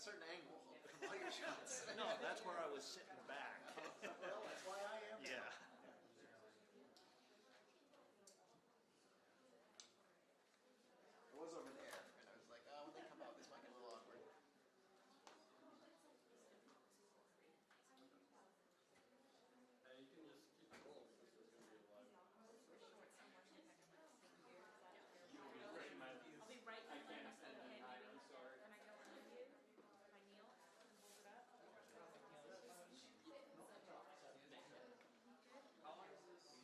certain angle from all your shots. No, that's where I was sitting back. Well, that's why I am. Yeah. I was over there, and I was like, oh, when they come out, this might get a little awkward. You can just keep it rolling. This is going to be live. I'll be right behind you. Okay, maybe. I'm sorry. When I go behind you, if I kneel and hold it up. How long is this?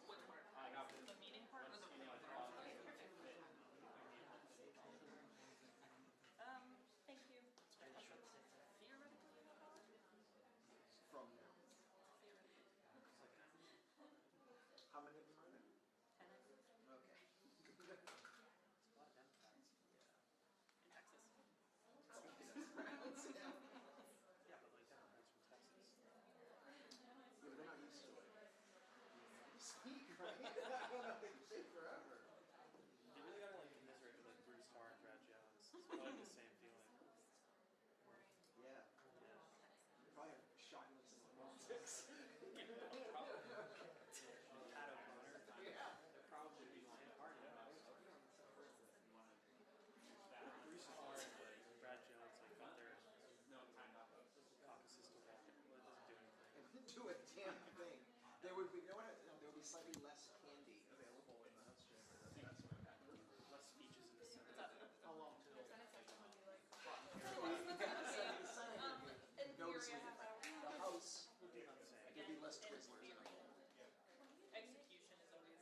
Which part? The meeting part or the okay, perfect. Thank you. Theoretically, From now. How many of them are there? 10 Okay. in Texas. Yeah, but like that's from Texas. Yeah, but they're not used to it. Speak, right? I don't know, they say forever. You really gotta like commiserate with like Bruce Tarr and Brad Jones. It's probably the same feeling. Yeah. Yeah. They probably have shotguns and politics. Pat O'Connor. Yeah. They're probably be like hard enough. Bruce Tarr and like Brad Jones like got their caucuses to walk. Well, it doesn't do anything. It wouldn't do a damn thing. There would be there would be slightly less candy available in the House chamber. That's what would happen. Less speeches in the Senate. How long till? The Senate session would be like. The Senate would In be theory, noticeably a half hour. different. The House Would be about the same. there'd be less In Twizzlers. theory. Execution is always.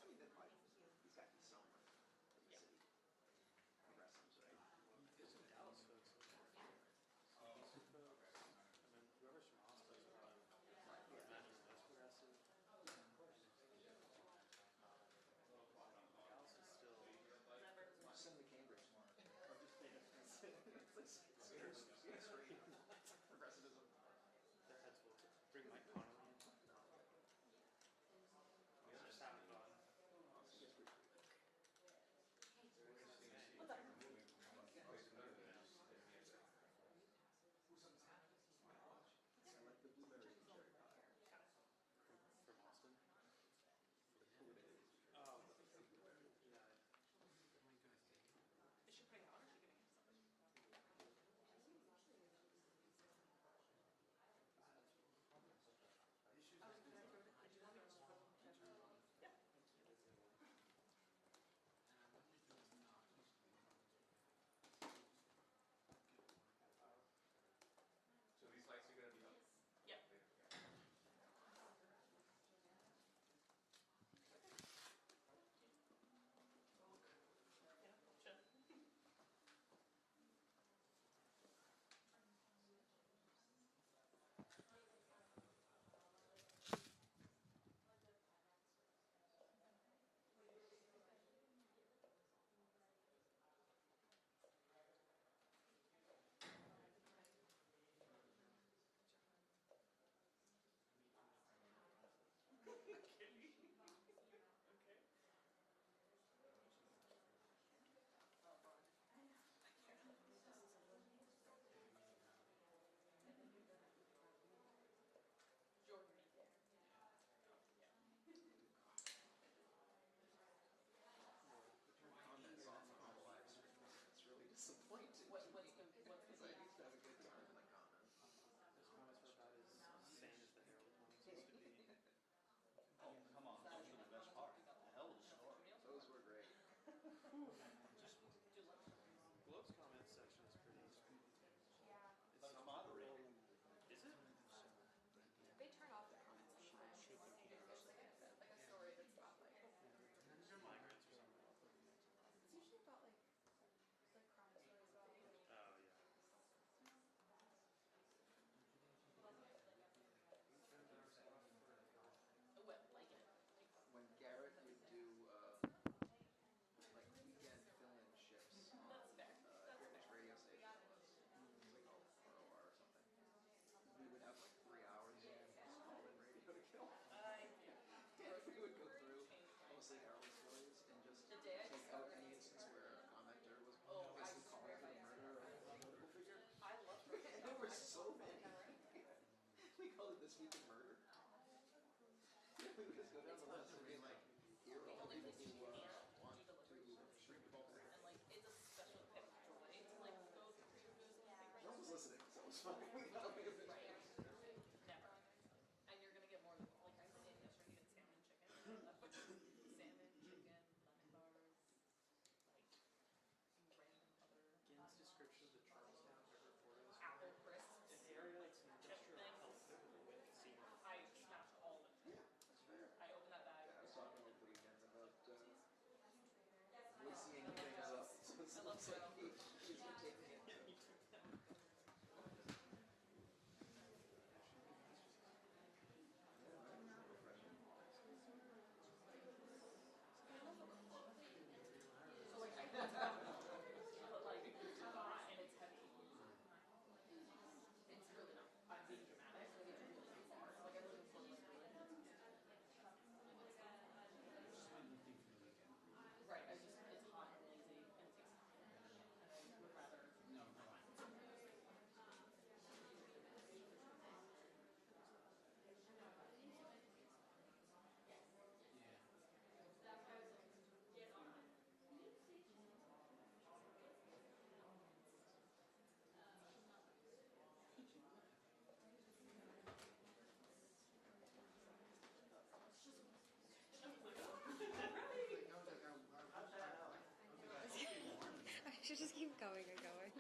I mean, that might, he's got to be somewhere in the city. Progressives, right? There's some Dallas folks. Houston folks. I mean, whoever's from Austin is probably, I imagine, most progressive. this week in murder? We would just go down the list and be like, here are all the people who want to shrink the bubble. And like, it's a special type of joy to like go through previews and things like No one was listening, so it was fine. Right. Never. And you're gonna get more than like I was saying yesterday, you get salmon and chicken. Salmon, chicken, lemon bars, like some random other Ginn's description of the Charlestown River Forest. apple crisps. An area like some Chip industrial things. outfit with a wet casino. I smashed all of it. Yeah, that's fair. I opened that bag. Yeah, I was talking over the weekend about loosening things up. So it I love looks like Joe. he's been taking it. So like I put but like it's hot and it's heavy. It's really not. I'm being dramatic. Like it's really far. Like everything's looking really right. I just it's hot and lazy and it takes time. And I would rather I should just keep going and going.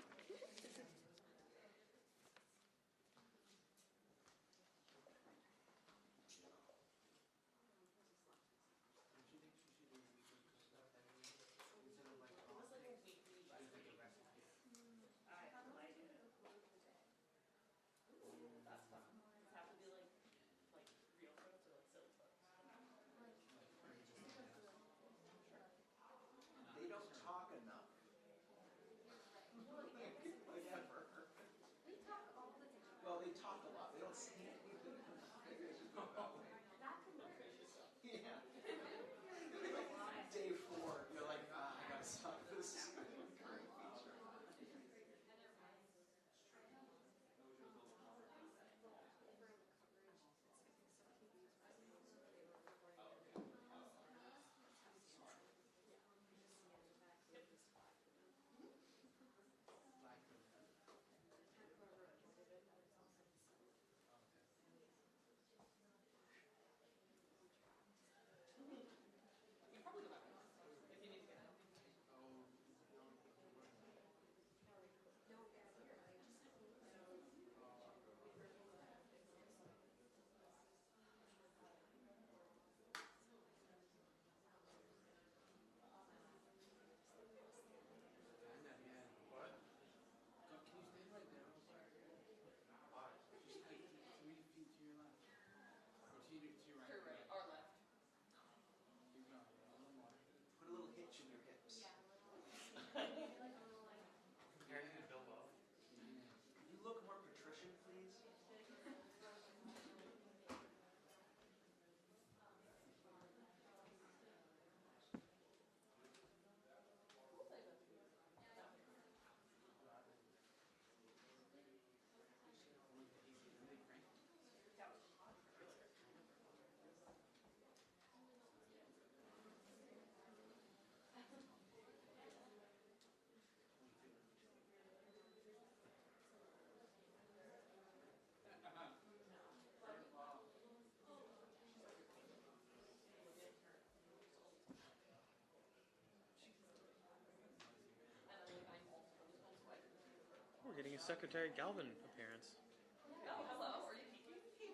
it was like a weekly recipe. I like it. Ooh, that's fun. Does it have to be like real photos or like silly photos? They don't talk enough. Whatever. We talk all the time. Well, they talk a lot. They don't say anything. Maybe I should put it that way. That can work. Yeah. Day 4, you're like, I gotta stop this current feature. You probably go back if you need to get out. What? Can you stand right now? Just like 3 feet to your left. Or to your right. To your right or left. Keep going. A little more. Put a little hitch in your hips. Yeah, maybe like a little like. Compared to Bilbo. Could you look more patrician, please? That was hot earlier. We're getting a Secretary Galvin appearance. Oh, hello. Are you peeking?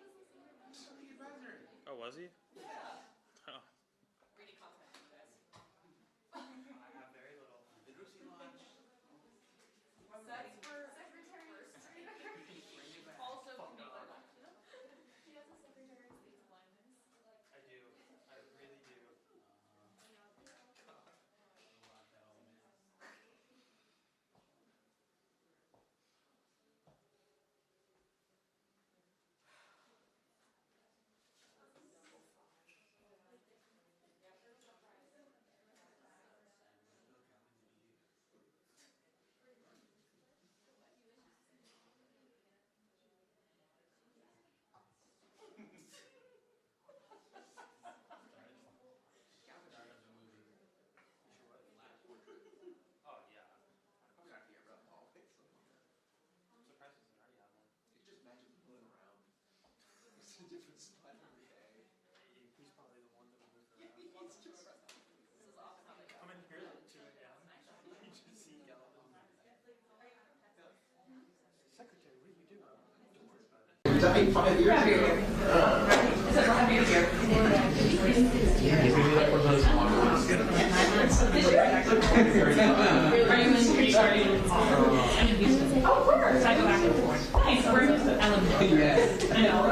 The advisor. Oh, was he? Yeah. Oh. Reading content, you guys. I have very little. The Lucy Lodge. That's for Secretary of State. Bring it back. also Fuck nuclear off. election. He has a Secretary of State's blindness. I do. I really do. I know. A lot, that old man. a different spot every day. He's probably the one that would move around. This is often how they go. Come in here at 2 a.m. You just see Galvin. Secretary, what are you doing? Don't worry about it. You died 5 years ago. Are you in starting? Oh, where? So I go back and forth. Nice. Where is it? I live in I know. I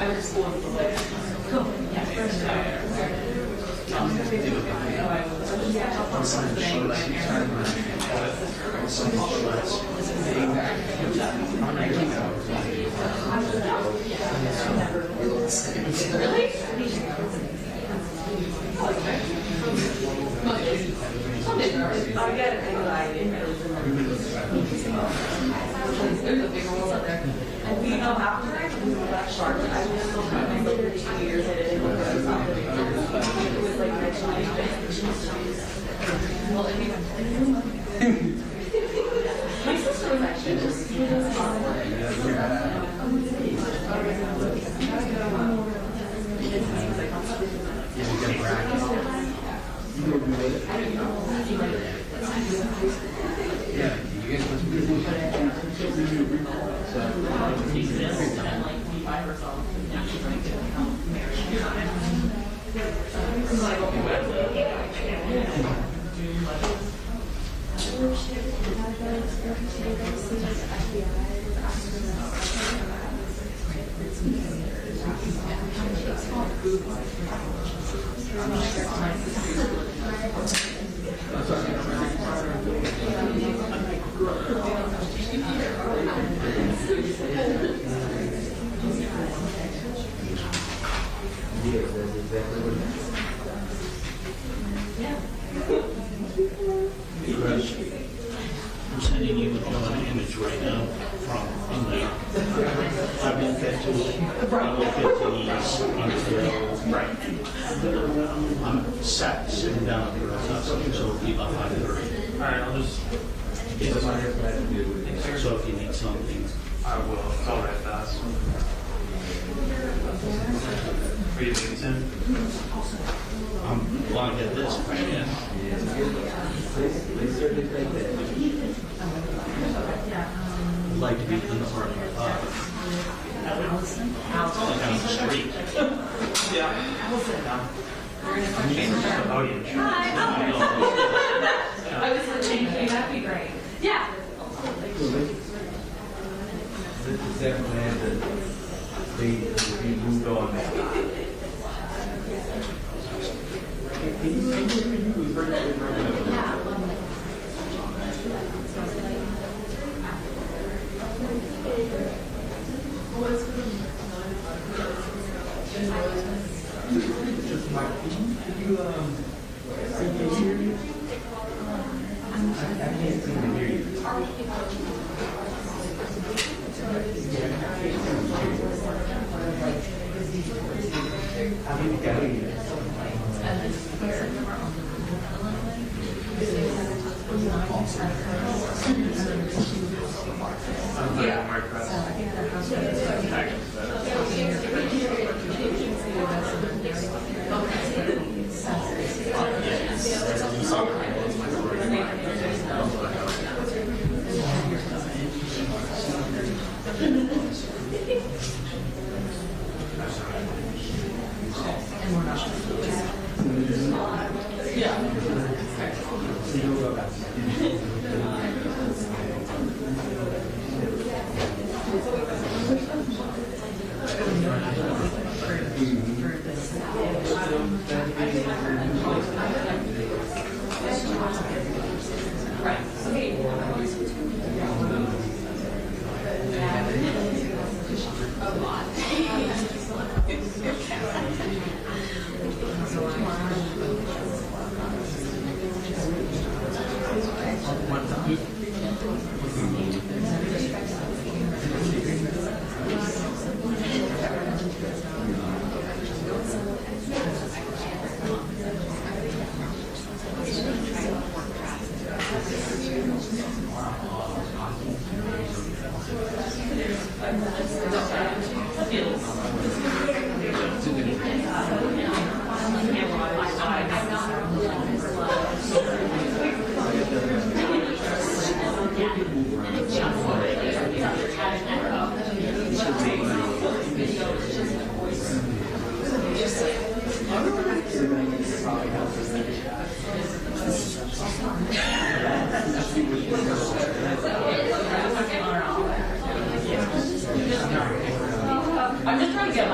went to school in Berlin. Cool. Yeah. Really? I get it. There's a bigger one out there. And you know, after I moved that shark, I was still having like 2 years I didn't look at it. It was like my child. Well, my sister was actually just I'm sending you an image right now from England. I've been to right. I'm sitting down here, so it'll be about 5:30. Alright, I'll just. So if you need something, I will. It's all right fast. Are you leaving soon? I'm going to get this right in. I'd like to be in the parking lot. Down the street. Yeah. Oh, yeah. I was thinking, that'd be great. Yeah. This is that plan that they moved on.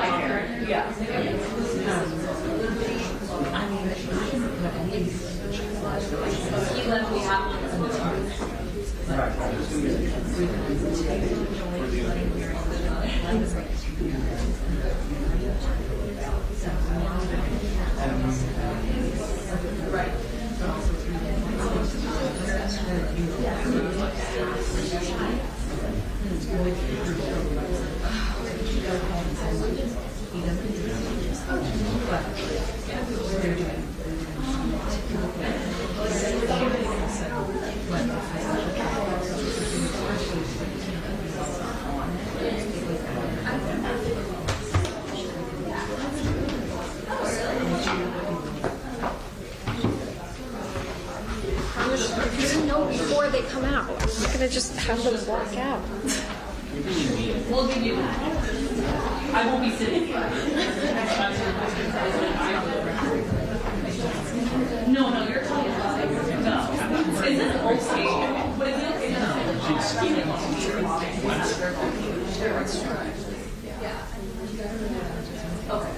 Yeah. He left me half. Right. You didn't know before they come out. You're gonna just have them walk out. We'll give you that. I won't be sitting. No, no, you're talking about it. No. Is it okay? But is it okay? No. Okay.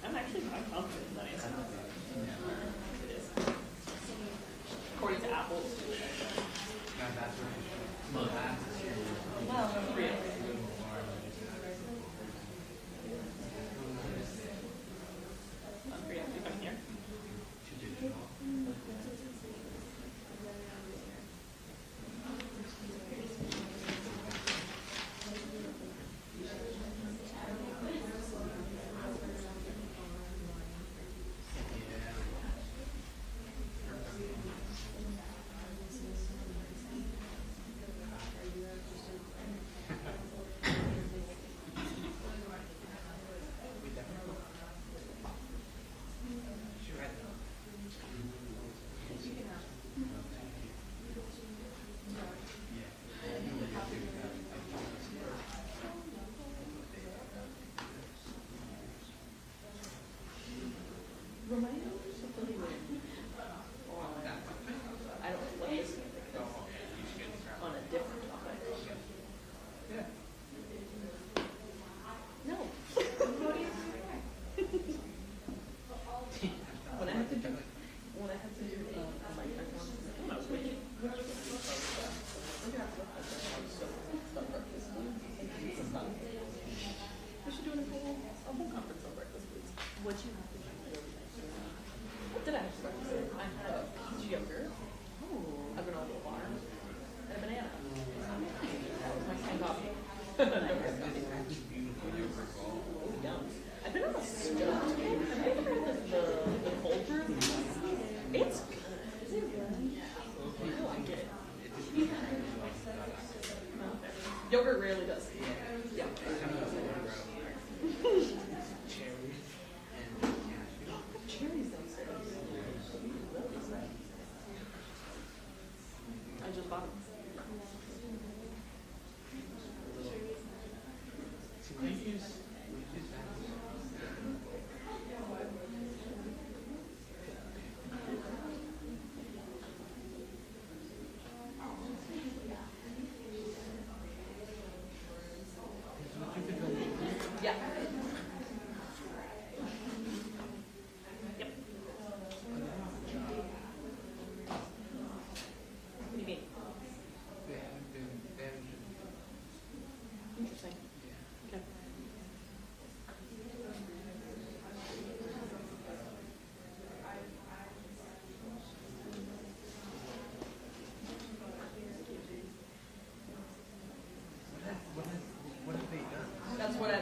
I'm actually quite confident that it's not. It is. According to Apple. Well, really. Free after coming here.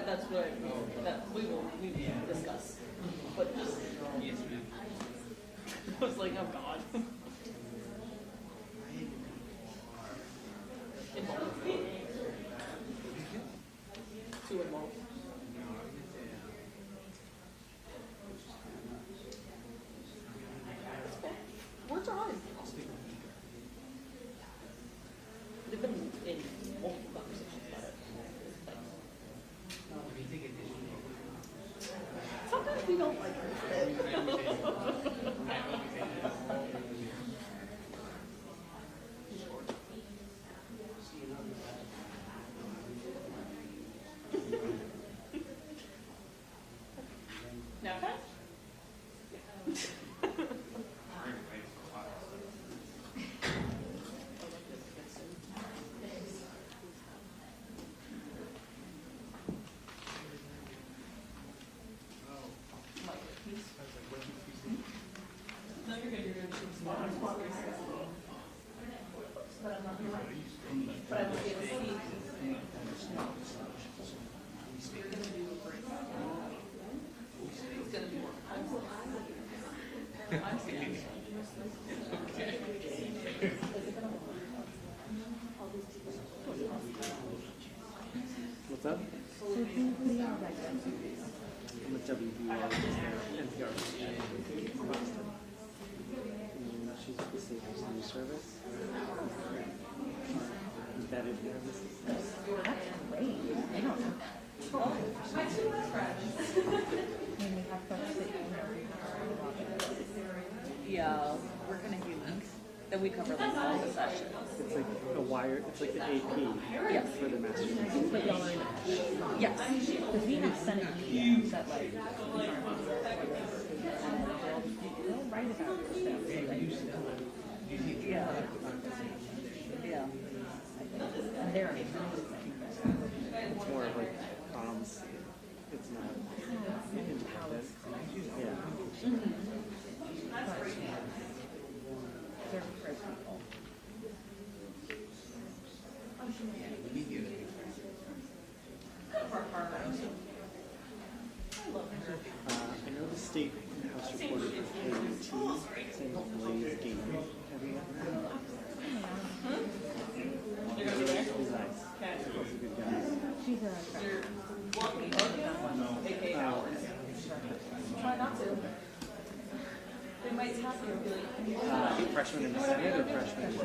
that's what, that we will discuss. But just, I was like, oh God. Involved. Too involved. Words are hard. They've been in multiple conversations about it. Sometimes we don't like it. Now, okay? No, you're good, you're good. But I'm not here. But I will be able to see. You're gonna do a break. It's gonna be more. I'm scared. What's up? I'm a WBR, NPR. Boston. And she's with the Savers News Service. Embedded there. Great. I don't know. My two best friends. I mean, we have folks that you know we cover Yeah, we're kind of unique. Then we cover like all the sessions. It's like a wire, it's like the AP Yes. for the master. but y'all are in Yes. because we have Senate meetings that like they'll write about your stuff. Yeah. Yeah. And they're amazing. It's more of like it's not independent. Yeah. They're great people. I know the state house reporter for KUT, same with Blaze Gaming. Have you ever heard of that? He's nice. He's a good guy. She's a Oh, Try not to. They might tap you and be like, freshman in the Senate or freshman?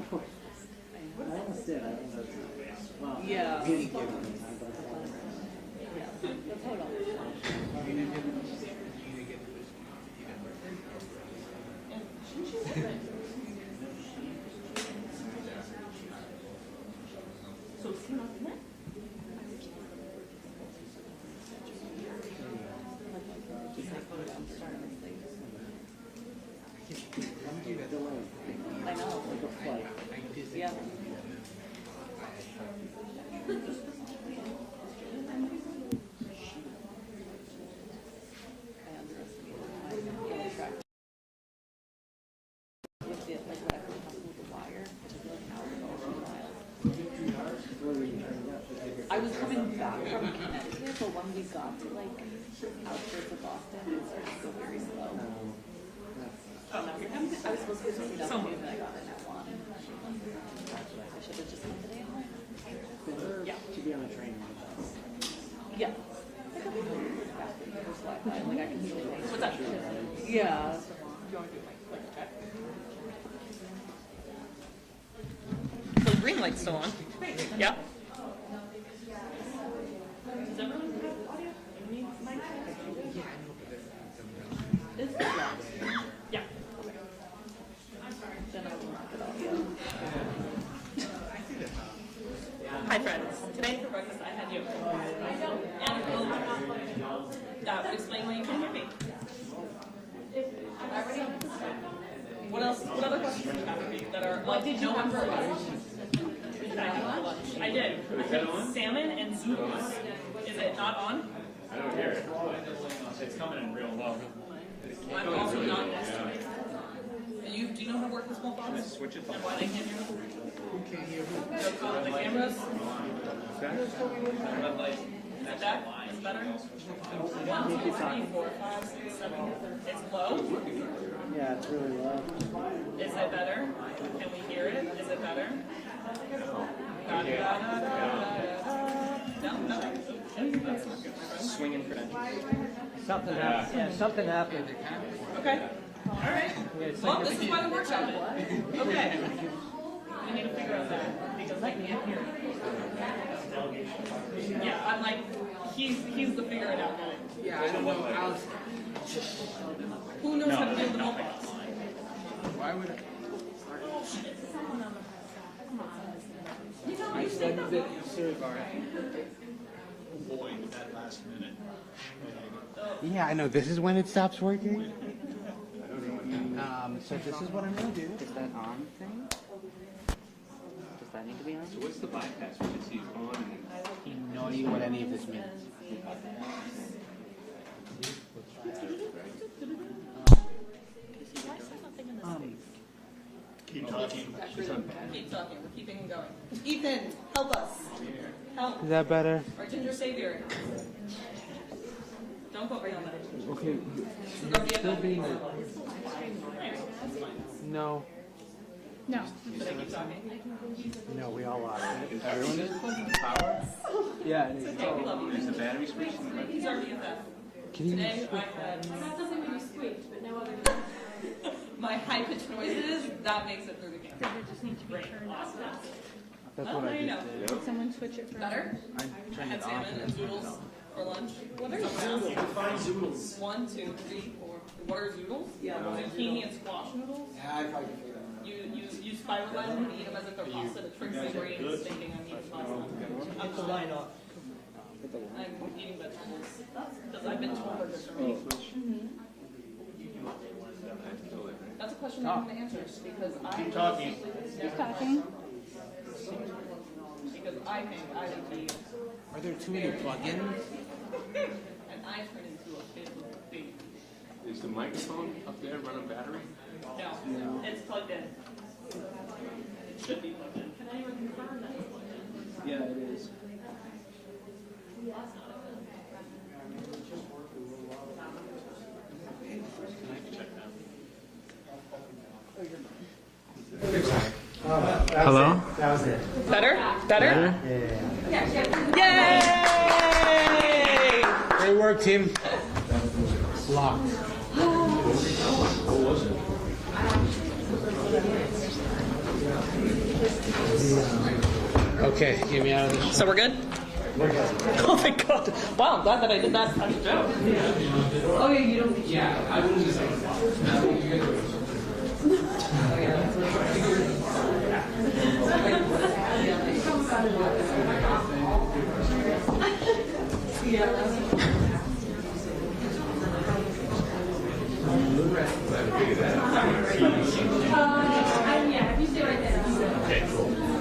I almost did. I don't know. Well, yeah. we didn't give him time, but it's fine. That's how it always works. So is he not in it? I know. Like a flight. Yeah. I underestimated my track. With the, like, what actually happened with the wire, which is like hours over miles. Where were you trying to go? I was coming back from Connecticut, but when we got to like outskirts of Boston, it started to go very slow. And I was like, I was supposed to go to the afternoon, and I got in at 1. I should have just come today. Yeah. To be on a train or a bus. Yeah. Like, I'm faster than there's Wi-Fi. Like, I can see the what's that? Yeah. Do you want to do like check? The green light's still on. Yeah. Does everyone have audio? It needs mic. Is it? Hi friends. Today for breakfast I had yogurt. And a little bit. That would explain why you can't hear me. What else? What other questions do you have for me that are like no one for lunch? I did. I had salmon and zoodles. Is it not on? I don't hear it. It's coming in real low. I'm also not next to it. Do you know how to work with small phones? Switch it to And why they can't hear me? Who can't hear who? The cameras? Red light. Is that? Is it better? 1, 2, 3, 4, 5, 6, 7. It's low? Yeah, it's really low. Is it better? Can we hear it? Is it better? Da, da, da, da, da, da. No, nothing. That's not good, my friend. Swinging credentials. Something happened. Yeah, something happened. Okay. All right. Well, this is why the workshop is. Okay. We need to figure out that because I can't hear. Yeah, I'm like, he's the figure it out guy. Yeah, I don't know. Who knows how to deal with the multi-pass? Why would I studied it in Survey. Boy, that last minute. Yeah, I know. This is when it stops working. So this is what I'm gonna do. Is that on thing? Does that need to be on? So what's the bypass? We can see it's on and I have no idea what any of this means. keep talking. Keep talking. We're keeping him going. Ethan, help us. Help. Is that better? Our ginger savior. Don't quote me on that. Okay. Still being. No. No. Should I keep talking? No, we all lost it. Everyone is power. Yeah, it is. Okay, we love you. There's a battery switch in the right. He's our BFF. Can you Today I had That doesn't when you squeak, but no other. my high-pitched noises. That makes it through the game. Does it just need to be turned off? That's Oh, what now I you know. just did. Did someone switch it from? Better? I I turned had it off. salmon and zoodles for lunch. What are You can find zoodles. 1, 2, 3, 4. What are zoodles? Yeah. Zucchini and squash noodles. Yeah, I probably can figure that out. You spiralize them and eat them as if they're pasta. It tricks my brain into thinking I'm eating pasta. I'm the line off. I'm eating vegetables because I've been told that they're meat. That's a question I'm going to answer because I Keep talking. Keep talking. because I think I would be Are there too many plugins? and I turn into a big baby. Is the microphone up there running battery? No, it's plugged in. It should be plugged in. Can anyone confirm that it's plugged in? Yeah, it is. Hello? Better? Better? Yay! Great work, team. Locked. Okay, get me out of this. So we're good? Oh my god. Wow, I'm glad that I did that as a joke. Oh yeah, you don't. Yeah, I wouldn't just Yeah, if you stay right there. Okay, cool.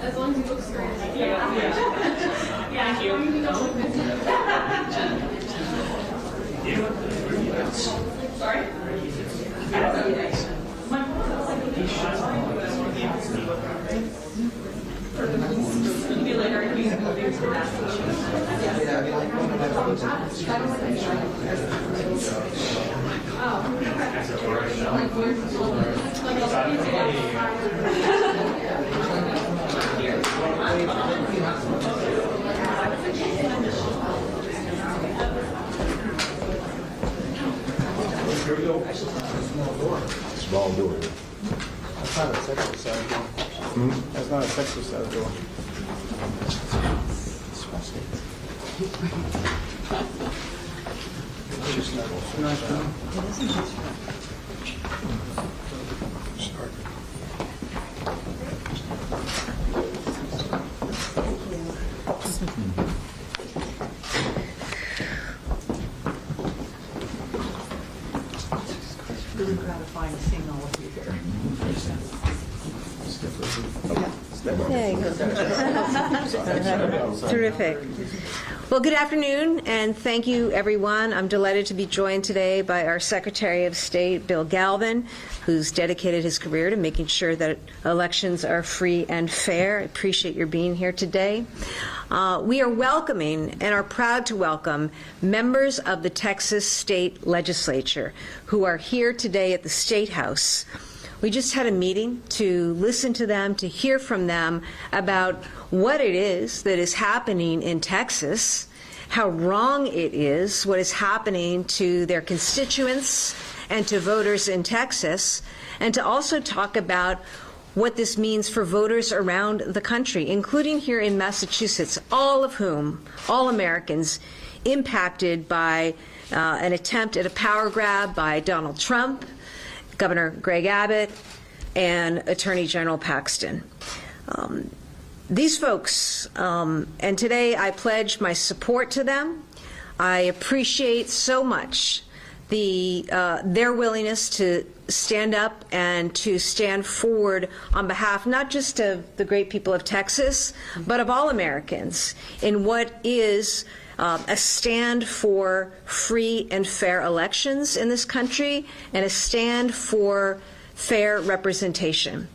As long as you look straight. Thank you. Sorry? Maybe later if you moving to Massachusetts. Small door. That's not a sexual side door. That's not a sexual side door. Really gratifying seeing all of you here. Terrific. Well, good afternoon, and thank you, everyone. I'm delighted to be joined today by our Secretary of State, Bill Galvin, who's dedicated his career to making sure that elections are free and fair. I appreciate your being here today. We are welcoming and are proud to welcome members of the Texas State Legislature who are here today at the State House. We just had a meeting to listen to them, to hear from them about what it is that is happening in Texas, how wrong it is, what is happening to their constituents and to voters in Texas, and to also talk about what this means for voters around the country, including here in Massachusetts, all of whom, all Americans, impacted by an attempt at a power grab by Donald Trump, Governor Greg Abbott, and Attorney General Paxton. These folks, and today I pledge my support to them. I appreciate so much their willingness to stand up and to stand forward on behalf not just of the great people of Texas, but of all Americans in what is a stand for free and fair elections in this country and a stand for fair representation.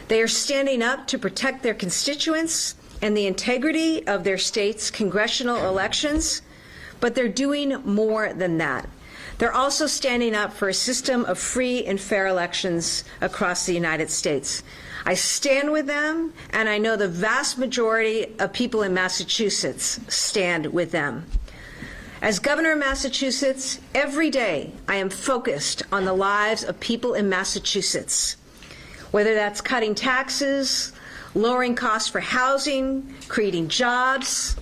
They are standing up to protect their constituents and the integrity of their state's congressional elections, but they're doing more than that. They're also standing up for a system of free and fair elections across the United States. I stand with them, and I know the vast majority of people in Massachusetts stand with them. As governor of Massachusetts, every day I am focused on the lives of people in Massachusetts, whether that's cutting taxes, lowering costs for housing, creating jobs.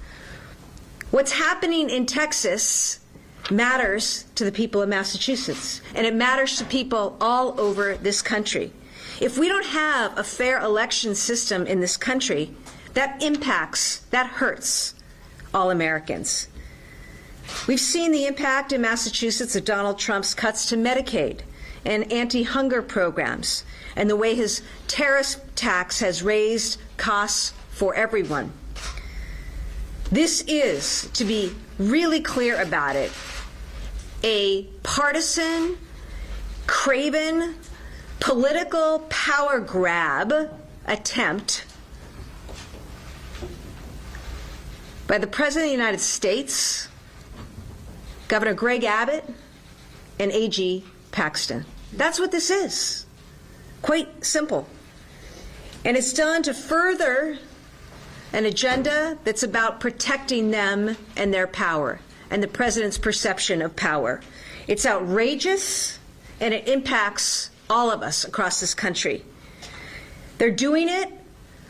What's happening in Texas matters to the people of Massachusetts, and it matters to people all over this country. If we don't have a fair election system in this country, that impacts, that hurts all Americans. We've seen the impact in Massachusetts of Donald Trump's cuts to Medicaid and anti-hunger programs, and the way his tariff tax has raised costs for everyone. This is, to be really clear about it, a partisan, craven, political power grab attempt by the President of the United States, Governor Greg Abbott, and AG Paxton. That's what this is. Quite simple. And it's done to further an agenda that's about protecting them and their power and the president's perception of power. It's outrageous, and it impacts all of us across this country. They're doing it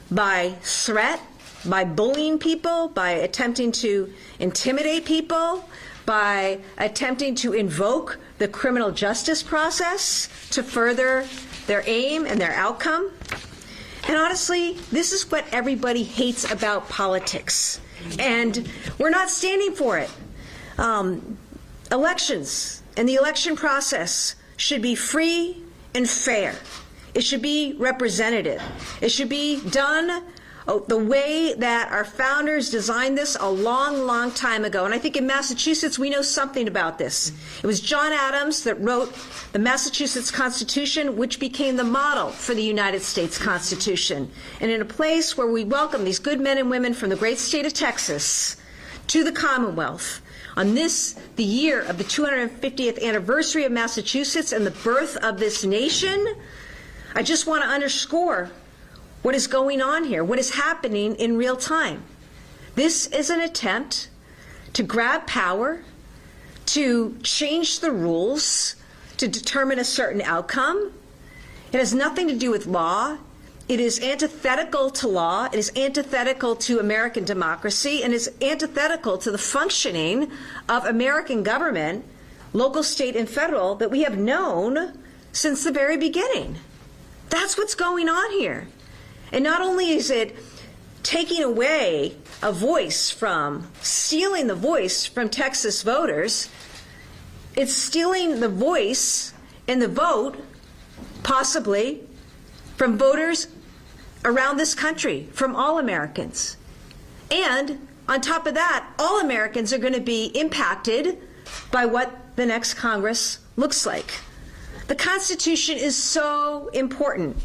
by threat, by bullying people, by attempting to intimidate people, by attempting to invoke the criminal justice process to further their aim and their outcome. And honestly, this is what everybody hates about politics. And we're not standing for it. Elections and the election process should be free and fair. It should be representative. It should be done the way that our founders designed this a long, long time ago. And I think in Massachusetts, we know something about this. It was John Adams that wrote the Massachusetts Constitution, which became the model for the United States Constitution. And in a place where we welcome these good men and women from the great state of Texas to the Commonwealth, on this, the year of the 250th anniversary of Massachusetts and the birth of this nation, I just want to underscore what is going on here, what is happening in real time. This is an attempt to grab power, to change the rules, to determine a certain outcome. It has nothing to do with law. It is antithetical to law. It is antithetical to American democracy, and is antithetical to the functioning of American government, local, state, and federal, that we have known since the very beginning. That's what's going on here. And not only is it taking away a voice from, stealing the voice from Texas voters, it's stealing the voice and the vote, possibly, from voters around this country, from all Americans. And on top of that, all Americans are going to be impacted by what the next Congress looks like. The Constitution is so important.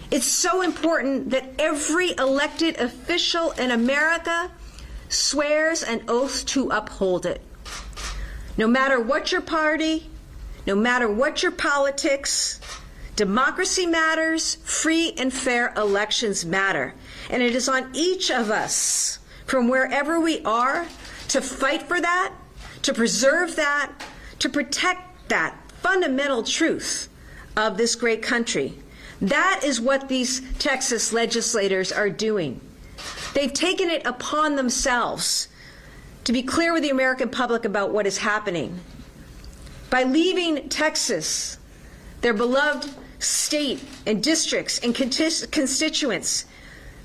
It's so important that every elected official in America swears an oath to uphold it. No matter what your party, no matter what your politics, democracy matters, free and fair elections matter. And it is on each of us, from wherever we are, to fight for that, to preserve that, to protect that fundamental truth of this great country. That is what these Texas legislators are doing. They've taken it upon themselves to be clear with the American public about what is happening. By leaving Texas, their beloved state and districts and constituents,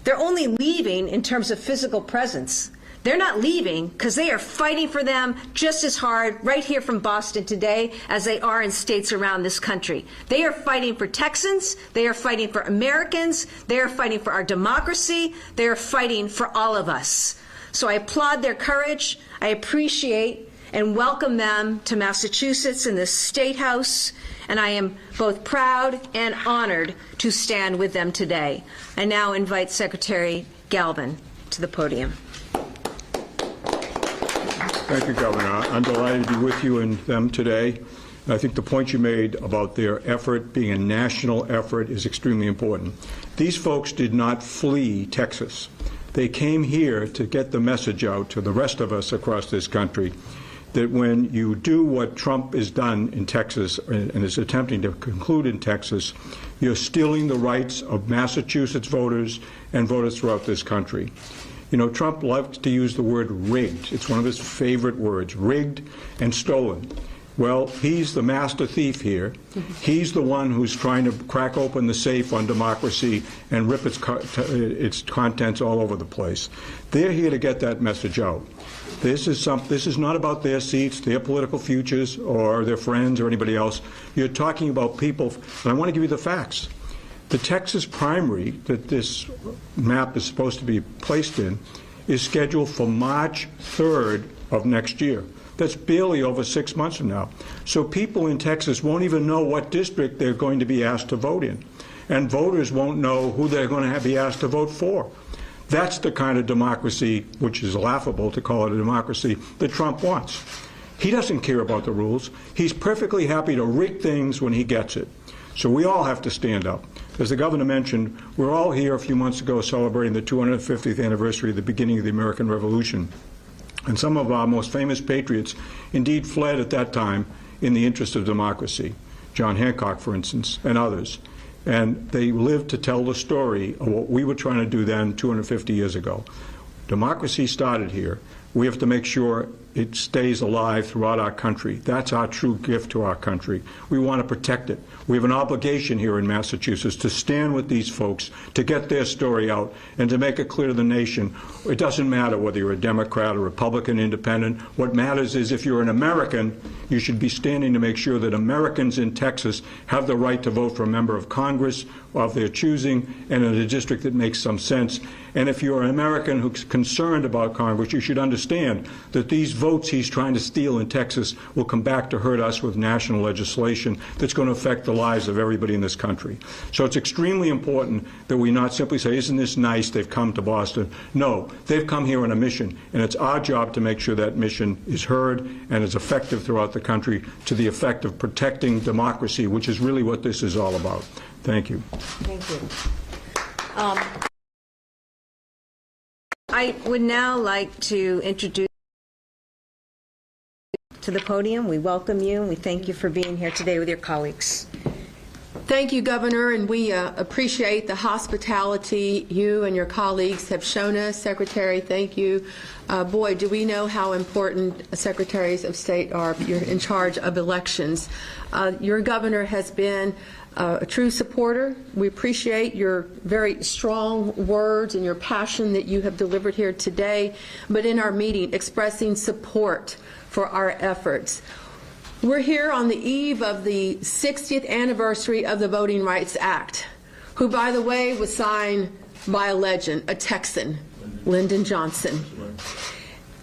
they're only leaving in terms of physical presence. They're not leaving because they are fighting for them just as hard right here from Boston today as they are in states around this country. They are fighting for Texans. They are fighting for Americans. They are fighting for our democracy. They are fighting for all of us. So I applaud their courage. I appreciate and welcome them to Massachusetts in the State House, and I am both proud and honored to stand with them today. I now invite Secretary Galvin to the podium. Thank you, Governor. I'm delighted to be with you and them today. I think the point you made about their effort being a national effort is extremely important. These folks did not flee Texas. They came here to get the message out to the rest of us across this country that when you do what Trump has done in Texas and is attempting to conclude in Texas, you're stealing the rights of Massachusetts voters and voters throughout this country. You know, Trump loves to use the word rigged. It's one of his favorite words, rigged and stolen. Well, he's the master thief here. He's the one who's trying to crack open the safe on democracy and rip its contents all over the place. They're here to get that message out. This is not about their seats, their political futures, or their friends or anybody else. You're talking about people, and I want to give you the facts. The Texas primary that this map is supposed to be placed in is scheduled for March 3rd of next year. That's barely over 6 months from now. So people in Texas won't even know what district they're going to be asked to vote in. And voters won't know who they're going to be asked to vote for. That's the kind of democracy, which is laughable to call it a democracy, that Trump wants. He doesn't care about the rules. He's perfectly happy to rig things when he gets it. So we all have to stand up. As the governor mentioned, we're all here a few months ago celebrating the 250th anniversary of the beginning of the American Revolution. And some of our most famous patriots indeed fled at that time in the interest of democracy. John Hancock, for instance, and others. And they lived to tell the story of what we were trying to do then 250 years ago. Democracy started here. We have to make sure it stays alive throughout our country. That's our true gift to our country. We want to protect it. We have an obligation here in Massachusetts to stand with these folks, to get their story out, and to make it clear to the nation, it doesn't matter whether you're a Democrat or Republican, Independent. What matters is if you're an American, you should be standing to make sure that Americans in Texas have the right to vote for a member of Congress of their choosing and in a district that makes some sense. And if you're an American who's concerned about Congress, you should understand that these votes he's trying to steal in Texas will come back to hurt us with national legislation that's going to affect the lives of everybody in this country. So it's extremely important that we not simply say, isn't this nice, they've come to Boston. No, they've come here on a mission, and it's our job to make sure that mission is heard and is effective throughout the country to the effect of protecting democracy, which is really what this is all about. Thank you. Thank you. I would now like to introduce to the podium. We welcome you, and we thank you for being here today with your colleagues. Thank you, Governor, and we appreciate the hospitality you and your colleagues have shown us. Secretary, thank you. Boy, do we know how important secretaries of state are. You're in charge of elections. Your governor has been a true supporter. We appreciate your very strong words and your passion that you have delivered here today, but in our meeting, expressing support for our efforts. We're here on the eve of the 60th anniversary of the Voting Rights Act, who, by the way, was signed by a legend, a Texan, Lyndon Johnson.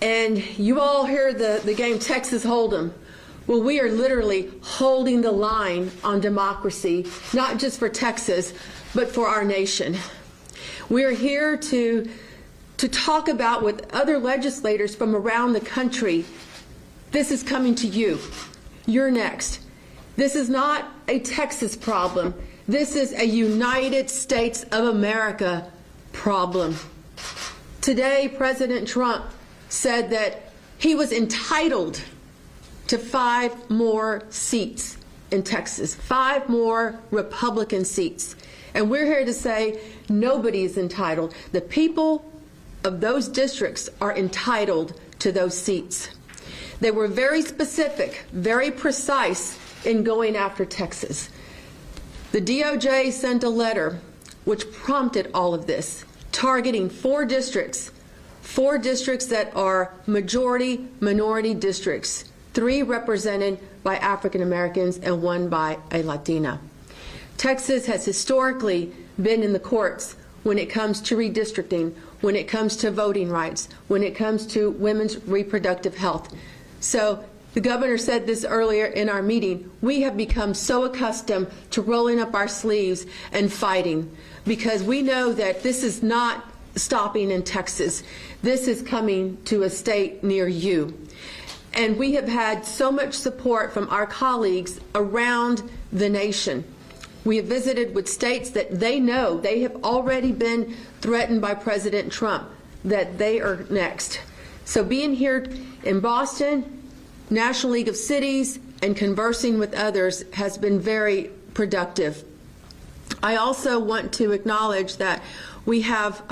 And you all hear the game Texas Hold'em. Well, we are literally holding the line on democracy, not just for Texas, but for our nation. We are here to talk about with other legislators from around the country. This is coming to you. You're next. This is not a Texas problem. This is a United States of America problem. Today, President Trump said that he was entitled to 5 more seats in Texas, 5 more Republican seats. And we're here to say nobody is entitled. The people of those districts are entitled to those seats. They were very specific, very precise in going after Texas. The DOJ sent a letter which prompted all of this, targeting 4 districts that are majority minority districts, 3 represented by African Americans and 1 by a Latina. Texas has historically been in the courts when it comes to redistricting, when it comes to voting rights, when it comes to women's reproductive health. So the governor said this earlier in our meeting. We have become so accustomed to rolling up our sleeves and fighting because we know that this is not stopping in Texas. This is coming to a state near you. And we have had so much support from our colleagues around the nation. We have visited with states that they know they have already been threatened by President Trump, that they are next. So being here in Boston, National League of Cities, and conversing with others has been very productive. I also want to acknowledge that we have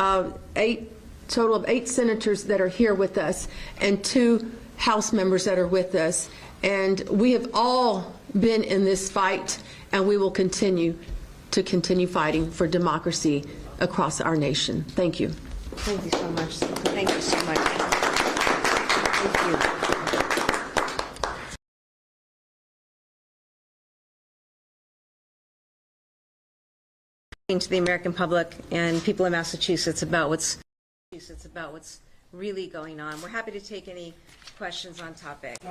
total of 8 senators that are here with us and 2 House members that are with us. And we have all been in this fight, and we will continue fighting for democracy across our nation. Thank you. Thank you so much. Thank you so much. Thank you. To the American public and people in Massachusetts about what's really going on. We're happy to take any questions on topic. You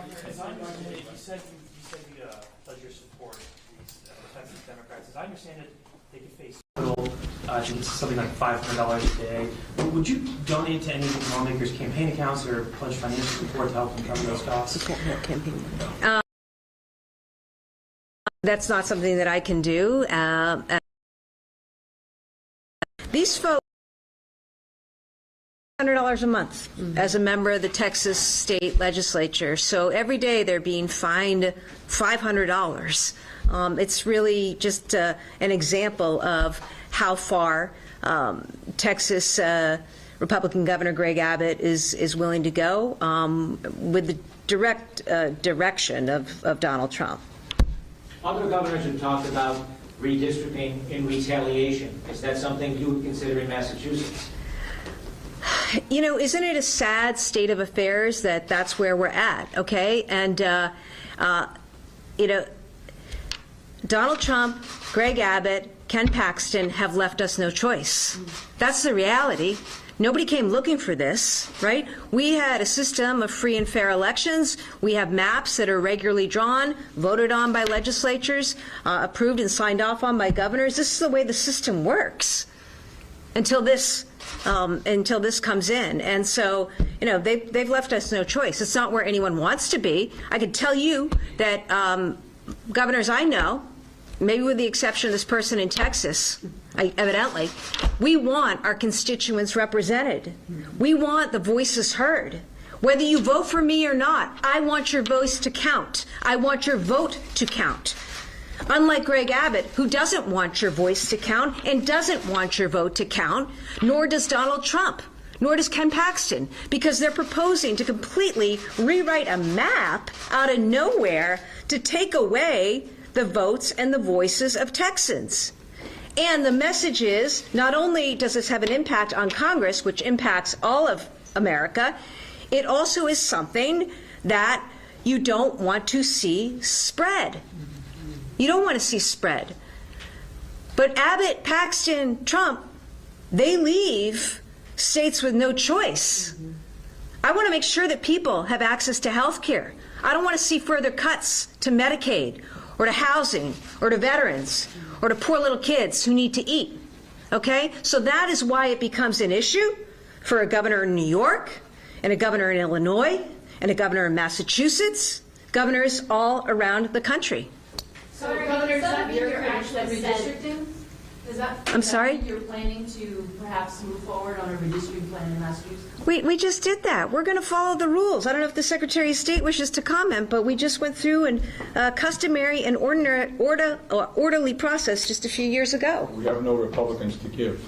said you pledge your support to these Texas Democrats. As I understand it, they could face something like $500 a day. Would you donate to any of the lawmakers' campaign accounts or pledge financial support to help them cover those costs? You can't have campaign. That's not something that I can do. These folks, $100 a month as a member of the Texas state legislature. So every day they're being fined $500. It's really just an example of how far Texas Republican Governor Greg Abbott is willing to go with the direct direction of Donald Trump. Other governors have talked about redistricting in retaliation. Is that something you would consider in Massachusetts? You know, isn't it a sad state of affairs that that's where we're at, okay? And, you know, Donald Trump, Greg Abbott, Ken Paxton have left us no choice. That's the reality. Nobody came looking for this, right? We had a system of free and fair elections. We have maps that are regularly drawn, voted on by legislatures, approved and signed off on by governors. This is the way the system works until this comes in. And so, you know, they've left us no choice. It's not where anyone wants to be. I can tell you that governors I know, maybe with the exception of this person in Texas, evidently, we want our constituents represented. We want the voices heard. Whether you vote for me or not, I want your voice to count. I want your vote to count. Unlike Greg Abbott, who doesn't want your voice to count and doesn't want your vote to count, nor does Donald Trump, nor does Ken Paxton, because they're proposing to completely rewrite a map out of nowhere to take away the votes and the voices of Texans. And the message is, not only does this have an impact on Congress, which impacts all of America, it also is something that you don't want to see spread. You don't want to see spread. But Abbott, Paxton, Trump, they leave states with no choice. I want to make sure that people have access to health care. I don't want to see further cuts to Medicaid or to housing or to veterans or to poor little kids who need to eat. Okay? So that is why it becomes an issue for a governor in New York and a governor in Illinois and a governor in Massachusetts, governors all around the country. So, Governor, does that mean you're actually redistricting? I'm sorry? You're planning to perhaps move forward on a redistricting plan in Massachusetts? We just did that. We're going to follow the rules. I don't know if the Secretary of State wishes to comment, but we just went through a customary and orderly process just a few years ago. We have no Republicans to give.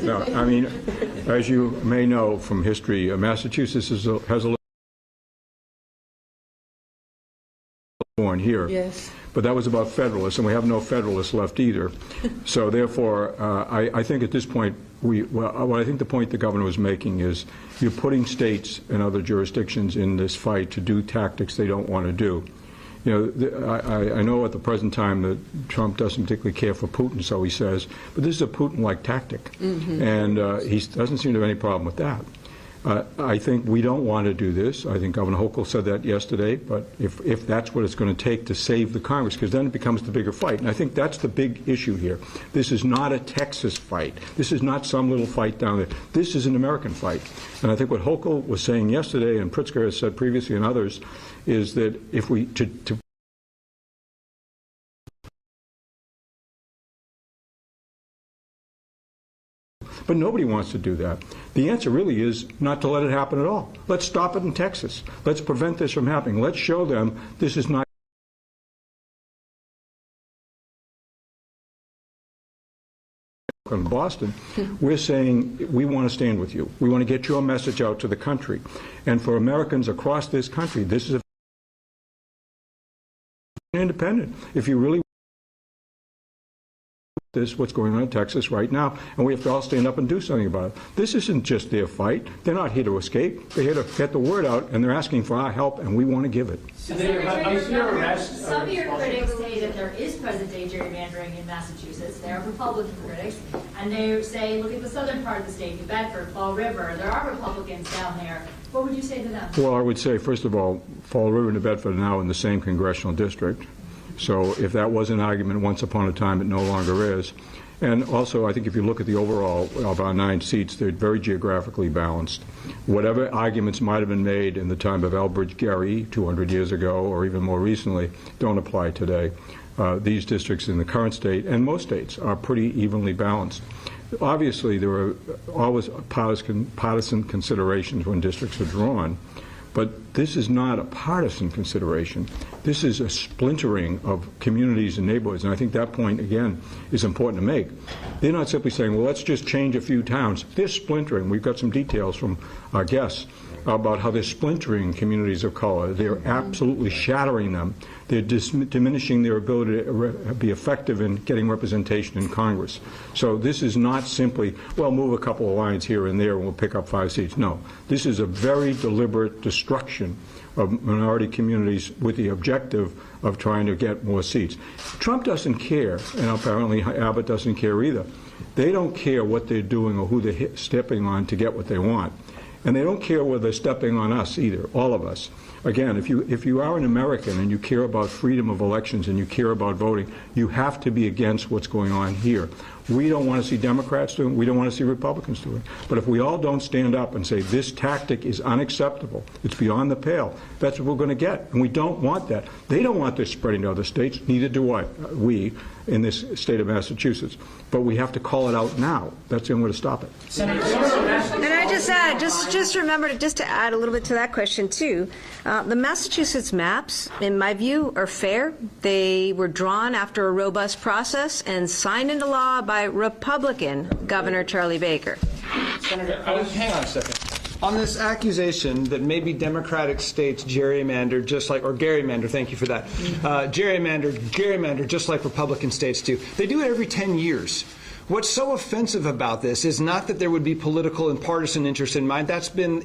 No, I mean, as you may know from history, Massachusetts has a born here. Yes. But that was about Federalists, and we have no Federalists left either. So therefore, I think at this point, what I think the point the governor was making is you're putting states and other jurisdictions in this fight to do tactics they don't want to do. You know, I know at the present time that Trump doesn't particularly care for Putin, so he says, but this is a Putin-like tactic. And he doesn't seem to have any problem with that. I think we don't want to do this. I think Governor Hochul said that yesterday, but if that's what it's going to take to save the Congress, because then it becomes the bigger fight. And I think that's the big issue here. This is not a Texas fight. This is not some little fight down there. This is an American fight. And I think what Hochul was saying yesterday, and Pritzker has said previously and others, is that if we, but nobody wants to do that. The answer really is not to let it happen at all. Let's stop it in Texas. Let's prevent this from happening. Let's show them this is not in Boston. We're saying we want to stand with you. We want to get your message out to the country. And for Americans across this country, this is independent. If you really this what's going on in Texas right now, and we have to all stand up and do something about it. This isn't just their fight. They're not here to escape. They're here to get the word out, and they're asking for our help, and we want to give it. So arrest, some of your critics say that there is present-day gerrymandering in Massachusetts. There are Republican critics, and they say, look at the southern part of the state, New Bedford, Fall River. There are Republicans down there. What would you say to them? Well, I would say, first of all, Fall River and New Bedford are now in the same congressional district. So if that was an argument once upon a time, it no longer is. And also, I think if you look at the overall of our 9 seats, they're very geographically balanced. Whatever arguments might have been made in the time of Elbridge Gerry 200 years ago or even more recently don't apply today. These districts in the current state and most states are pretty evenly balanced. Obviously, there are always partisan considerations when districts are drawn. But this is not a partisan consideration. This is a splintering of communities and neighborhoods, and I think that point, again, is important to make. They're not simply saying, well, let's just change a few towns. They're splintering. We've got some details from our guests about how they're splintering communities of color. They're absolutely shattering them. They're diminishing their ability to be effective in getting representation in Congress. So this is not simply, well, move a couple of lines here and there and we'll pick up 5 seats. No, this is a very deliberate destruction of minority communities with the objective of trying to get more seats. Trump doesn't care, and apparently Abbott doesn't care either. They don't care what they're doing or who they're stepping on to get what they want. And they don't care whether they're stepping on us either, all of us. Again, if you are an American and you care about freedom of elections and you care about voting, you have to be against what's going on here. We don't want to see Democrats doing it. We don't want to see Republicans doing it. But if we all don't stand up and say this tactic is unacceptable, it's beyond the pale, that's what we're going to get. And we don't want that. They don't want this spreading to other states, neither do we in this state of Massachusetts. But we have to call it out now. That's the only way to stop it. And I just add, just remember, just to add a little bit to that question too, the Massachusetts maps, in my view, are fair. They were drawn after a robust process and signed into law by Republican Governor Charlie Baker. Senator, hang on a second. On this accusation that maybe Democratic states gerrymander just like, or gerrymander, thank you for that, gerrymander just like Republican states do. They do it every 10 years. What's so offensive about this is not that there would be political and partisan interest in mind. That's been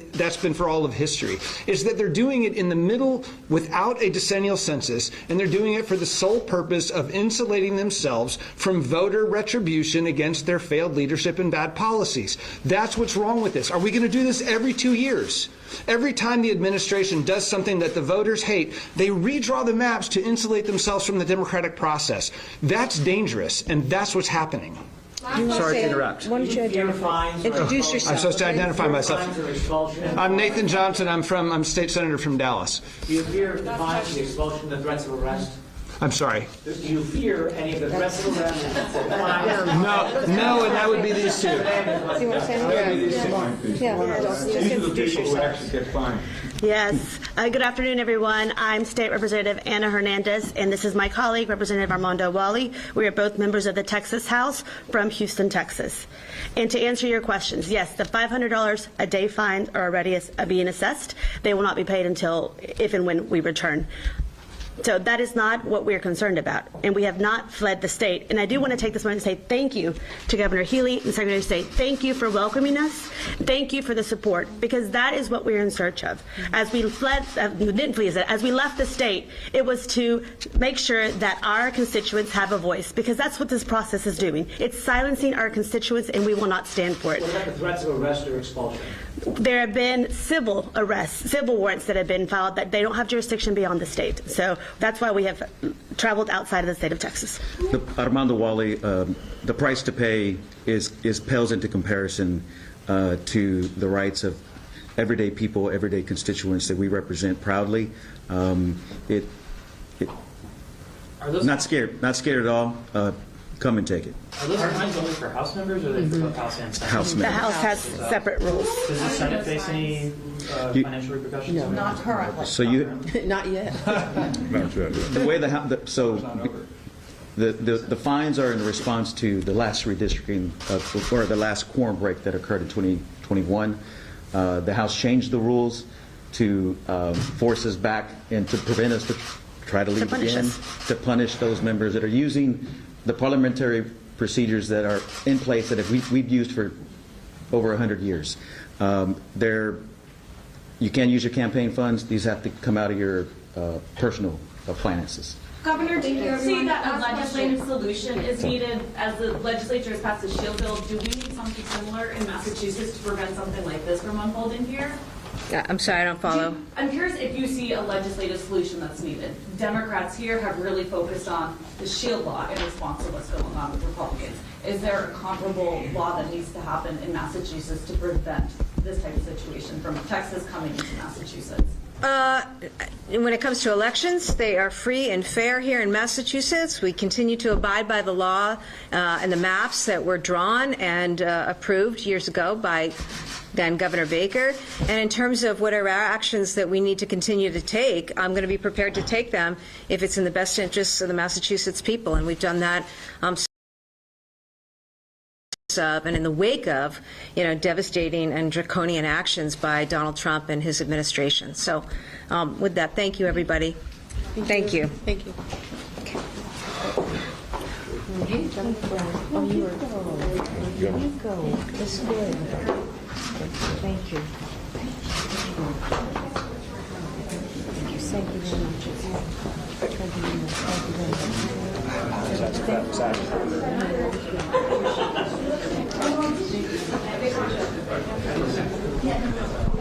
for all of history. Is that they're doing it in the middle without a decennial census, and they're doing it for the sole purpose of insulating themselves from voter retribution against their failed leadership and bad policies. That's what's wrong with this. Are we going to do this every 2 years? Every time the administration does something that the voters hate, they redraw the maps to insulate themselves from the democratic process. That's dangerous, and that's what's happening. Sorry to interrupt. Why don't you introduce yourself? I'm supposed to identify myself. I'm Nathan Johnson. I'm state senator from Dallas. Do you fear the fines, the expulsion, the threats of arrest? I'm sorry. Do you fear any of the threats of arrest? No, and that would be these two. Do you want to say These are the people who actually get fined. Yes. Good afternoon, everyone. I'm State Representative Anna Hernandez, and this is my colleague, Representative Armando Wally. We are both members of the Texas House from Houston, Texas. And to answer your questions, yes, the $500 a day fines are already being assessed. They will not be paid until if and when we return. So that is not what we're concerned about, and we have not fled the state. And I do want to take this moment to say thank you to Governor Healy and Secretary of State. Thank you for welcoming us. Thank you for the support, because that is what we're in search of. As we fled, as we left the state, it was to make sure that our constituents have a voice, because that's what this process is doing. It's silencing our constituents, and we will not stand for it. What about the threats of arrest or expulsion? There have been civil arrests, civil warrants that have been filed that they don't have jurisdiction beyond the state. So that's why we have traveled outside of the state of Texas. Armando Wally, the price to pay pales into comparison to the rights of everyday people, everyday constituents that we represent proudly. Not scared at all. Come and take it. Are those fines only for House members, or are they for both House and Senate? House members. The House has separate rules. Does the Senate face any financial repercussions? No, not currently. So you, Not yet. the way the fines are in response to the last redistricting or the last quorum break that occurred in 2021. The House changed the rules to force us back and to prevent us to try to leave again, to punish those members that are using the parliamentary procedures that are in place that we've used for over 100 years. You can't use your campaign funds. These have to come out of your personal finances. Governor, do you see that a legislative solution is needed as the legislature has passed the SHIELD bill? Do we need something similar in Massachusetts to prevent something like this from unfolding here? I'm sorry, I don't follow. I'm curious if you see a legislative solution that's needed. Democrats here have really focused on the SHIELD law in response to what's going on with Republicans. Is there a comparable law that needs to happen in Massachusetts to prevent this type of situation from Texas coming into Massachusetts? When it comes to elections, they are free and fair here in Massachusetts. We continue to abide by the law and the maps that were drawn and approved years ago by than Governor Baker. And in terms of whatever actions that we need to continue to take, I'm going to be prepared to take them if it's in the best interests of the Massachusetts people. And we've done that and in the wake of, devastating and draconian actions by Donald Trump and his administration. So with that, thank you, everybody. Thank you. Thank you. Oh, you go. That's good. Thank you. Thank you very much. Thank you very much. Thank you very much.